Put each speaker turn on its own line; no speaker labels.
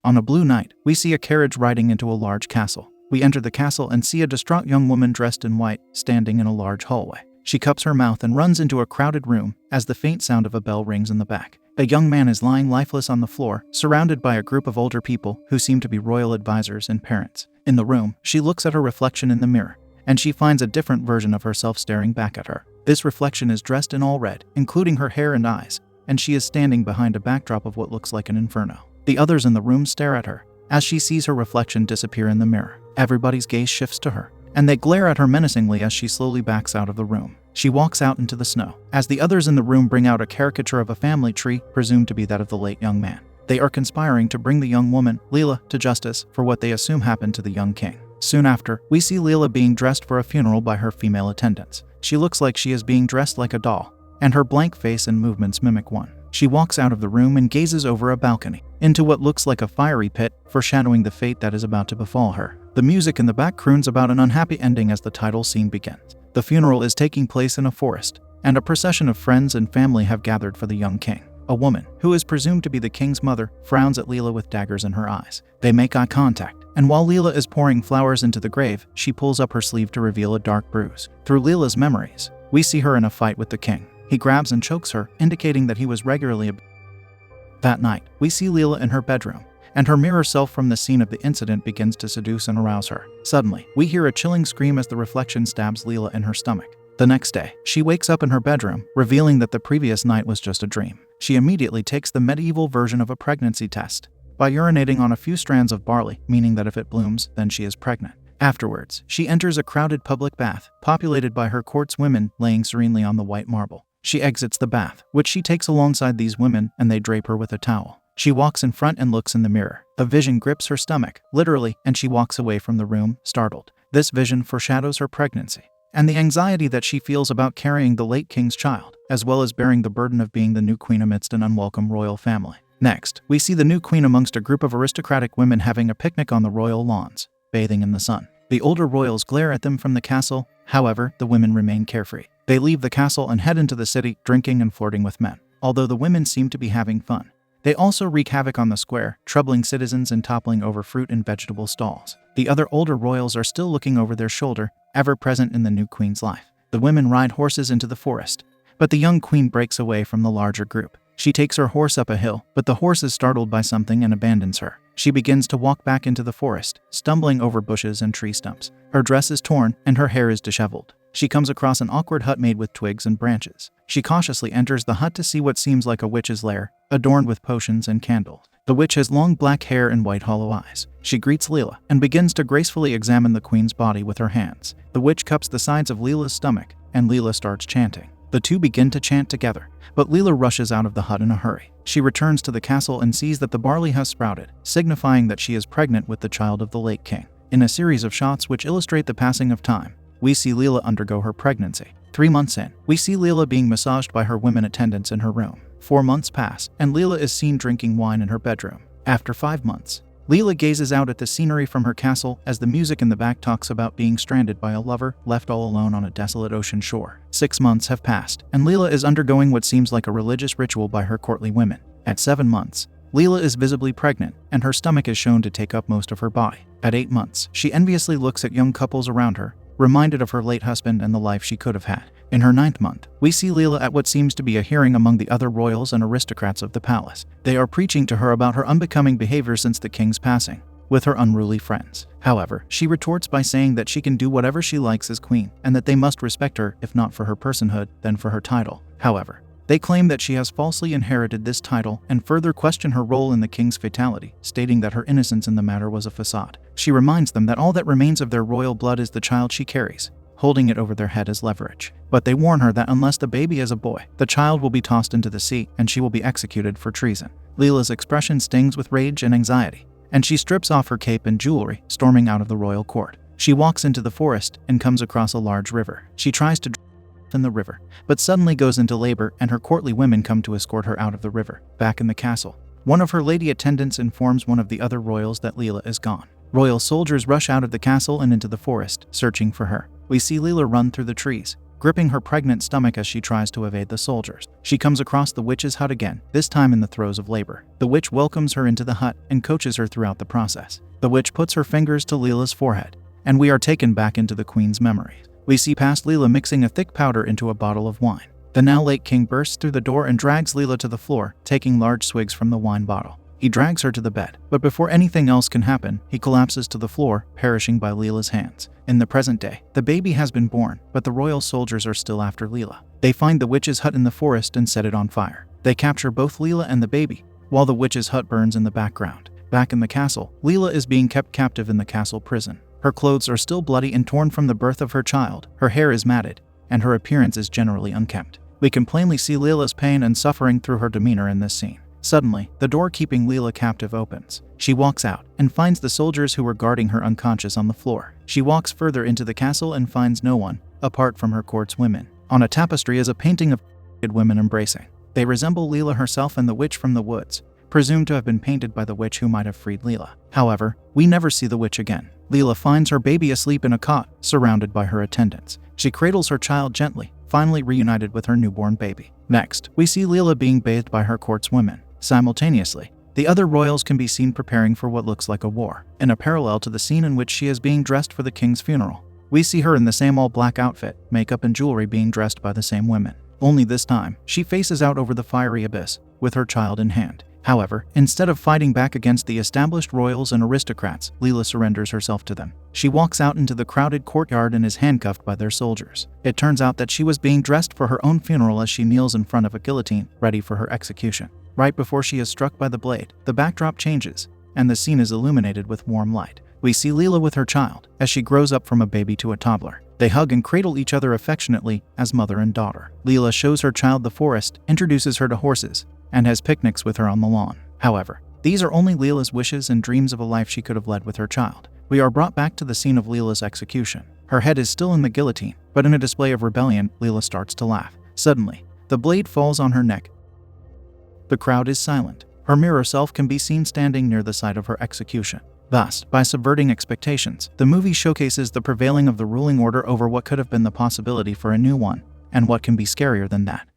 On a blue night, we see a carriage riding into a large castle. We enter the castle and see a distraught young woman dressed in white, standing in a large hallway. She cups her mouth and runs into a crowded room as the faint sound of a bell rings in the back. A young man is lying lifeless on the floor, surrounded by a group of older people who seem to be royal advisors and parents. In the room, she looks at her reflection in the mirror, and she finds a different version of herself staring back at her. This reflection is dressed in all red, including her hair and eyes, and she is standing behind a backdrop of what looks like an inferno. The others in the room stare at her as she sees her reflection disappear in the mirror. Everybody's gaze shifts to her, and they glare at her menacingly as she slowly backs out of the room. She walks out into the snow, as the others in the room bring out a caricature of a family tree, presumed to be that of the late young man. They are conspiring to bring the young woman, Leela, to justice for what they assume happened to the young king. Soon after, we see Leela being dressed for a funeral by her female attendants. She looks like she is being dressed like a doll, and her blank face and movements mimic one. She walks out of the room and gazes over a balcony into what looks like a fiery pit, foreshadowing the fate that is about to befall her. The music in the back croons about an unhappy ending as the title scene begins. The funeral is taking place in a forest, and a procession of friends and family have gathered for the young king. A woman, who is presumed to be the king's mother, frowns at Leela with daggers in her eyes. They make eye contact, and while Leela is pouring flowers into the grave, she pulls up her sleeve to reveal a dark bruise. Through Leela's memories, we see her in a fight with the king. He grabs and chokes her, indicating that he was regularly abused. That night, we see Leela in her bedroom, and her mirror self from the scene of the incident begins to seduce and arouse her. Suddenly, we hear a chilling scream as the reflection stabs Leela in her stomach. The next day, she wakes up in her bedroom, revealing that the previous night was just a dream. She immediately takes the medieval version of a pregnancy test by urinating on a few strands of barley, meaning that if it blooms, then she is pregnant. Afterwards, she enters a crowded public bath, populated by her court's women laying serenely on the white marble. She exits the bath, which she takes alongside these women, and they drape her with a towel. She walks in front and looks in the mirror. The vision grips her stomach, literally, and she walks away from the room, startled. This vision foreshadows her pregnancy and the anxiety that she feels about carrying the late king's child, as well as bearing the burden of being the new queen amidst an unwelcome royal family. Next, we see the new queen amongst a group of aristocratic women having a picnic on the royal lawns, bathing in the sun. The older royals glare at them from the castle, however, the women remain carefree. They leave the castle and head into the city, drinking and flirting with men. Although the women seem to be having fun, they also wreak havoc on the square, troubling citizens and toppling over fruit and vegetable stalls. The other older royals are still looking over their shoulder, ever present in the new queen's life. The women ride horses into the forest, but the young queen breaks away from the larger group. She takes her horse up a hill, but the horse is startled by something and abandons her. She begins to walk back into the forest, stumbling over bushes and tree stumps. Her dress is torn, and her hair is disheveled. She comes across an awkward hut made with twigs and branches. She cautiously enters the hut to see what seems like a witch's lair, adorned with potions and candles. The witch has long black hair and white hollow eyes. She greets Leela and begins to gracefully examine the queen's body with her hands. The witch cups the sides of Leela's stomach, and Leela starts chanting. The two begin to chant together, but Leela rushes out of the hut in a hurry. She returns to the castle and sees that the barley has sprouted, signifying that she is pregnant with the child of the late king. In a series of shots which illustrate the passing of time, we see Leela undergo her pregnancy. 3 months in, we see Leela being massaged by her women attendants in her room. 4 months pass, and Leela is seen drinking wine in her bedroom. After 5 months, Leela gazes out at the scenery from her castle as the music in the back talks about being stranded by a lover, left all alone on a desolate ocean shore. 6 months have passed, and Leela is undergoing what seems like a religious ritual by her courtly women. At 7 months, Leela is visibly pregnant, and her stomach is shown to take up most of her body. At 8 months, she enviously looks at young couples around her, reminded of her late husband and the life she could have had. In her 9th month, we see Leela at what seems to be a hearing among the other royals and aristocrats of the palace. They are preaching to her about her unbecoming behavior since the king's passing, with her unruly friends. However, she retorts by saying that she can do whatever she likes as queen, and that they must respect her, if not for her personhood, then for her title. However, they claim that she has falsely inherited this title and further question her role in the king's fatality, stating that her innocence in the matter was a facade. She reminds them that all that remains of their royal blood is the child she carries, holding it over their head as leverage. But they warn her that unless the baby is a boy, the child will be tossed into the sea and she will be executed for treason. Leela's expression stings with rage and anxiety, and she strips off her cape and jewelry, storming out of the royal court. She walks into the forest and comes across a large river. She tries to in the river, but suddenly goes into labor, and her courtly women come to escort her out of the river. Back in the castle, one of her lady attendants informs one of the other royals that Leela is gone. Royal soldiers rush out of the castle and into the forest, searching for her. We see Leela run through the trees, gripping her pregnant stomach as she tries to evade the soldiers. She comes across the witch's hut again, this time in the throes of labor. The witch welcomes her into the hut and coaches her throughout the process. The witch puts her fingers to Leela's forehead, and we are taken back into the queen's memories. We see past Leela mixing a thick powder into a bottle of wine. The now late king bursts through the door and drags Leela to the floor, taking large swigs from the wine bottle. He drags her to the bed, but before anything else can happen, he collapses to the floor, perishing by Leela's hands. In the present day, the baby has been born, but the royal soldiers are still after Leela. They find the witch's hut in the forest and set it on fire. They capture both Leela and the baby, while the witch's hut burns in the background. Back in the castle, Leela is being kept captive in the castle prison. Her clothes are still bloody and torn from the birth of her child, her hair is matted, and her appearance is generally unkempt. We can plainly see Leela's pain and suffering through her demeanor in this scene. Suddenly, the door keeping Leela captive opens. She walks out and finds the soldiers who were guarding her unconscious on the floor. She walks further into the castle and finds no one, apart from her court's women. On a tapestry is a painting of women embracing. They resemble Leela herself and the witch from the woods, presumed to have been painted by the witch who might have freed Leela. However, we never see the witch again. Leela finds her baby asleep in a cot, surrounded by her attendants. She cradles her child gently, finally reunited with her newborn baby. Next, we see Leela being bathed by her court's women. Simultaneously, the other royals can be seen preparing for what looks like a war. In a parallel to the scene in which she is being dressed for the king's funeral, we see her in the same all-black outfit, makeup and jewelry being dressed by the same women. Only this time, she faces out over the fiery abyss, with her child in hand. However, instead of fighting back against the established royals and aristocrats, Leela surrenders herself to them. She walks out into the crowded courtyard and is handcuffed by their soldiers. It turns out that she was being dressed for her own funeral as she kneels in front of a guillotine, ready for her execution. Right before she is struck by the blade, the backdrop changes, and the scene is illuminated with warm light. We see Leela with her child, as she grows up from a baby to a toddler. They hug and cradle each other affectionately as mother and daughter. Leela shows her child the forest, introduces her to horses, and has picnics with her on the lawn. However, these are only Leela's wishes and dreams of a life she could have led with her child. We are brought back to the scene of Leela's execution. Her head is still in the guillotine, but in a display of rebellion, Leela starts to laugh. Suddenly, the blade falls on her neck. The crowd is silent. Her mirror self can be seen standing near the site of her execution. Thus, by subverting expectations, the movie showcases the prevailing of the ruling order over what could have been the possibility for a new one, and what can be scarier than that.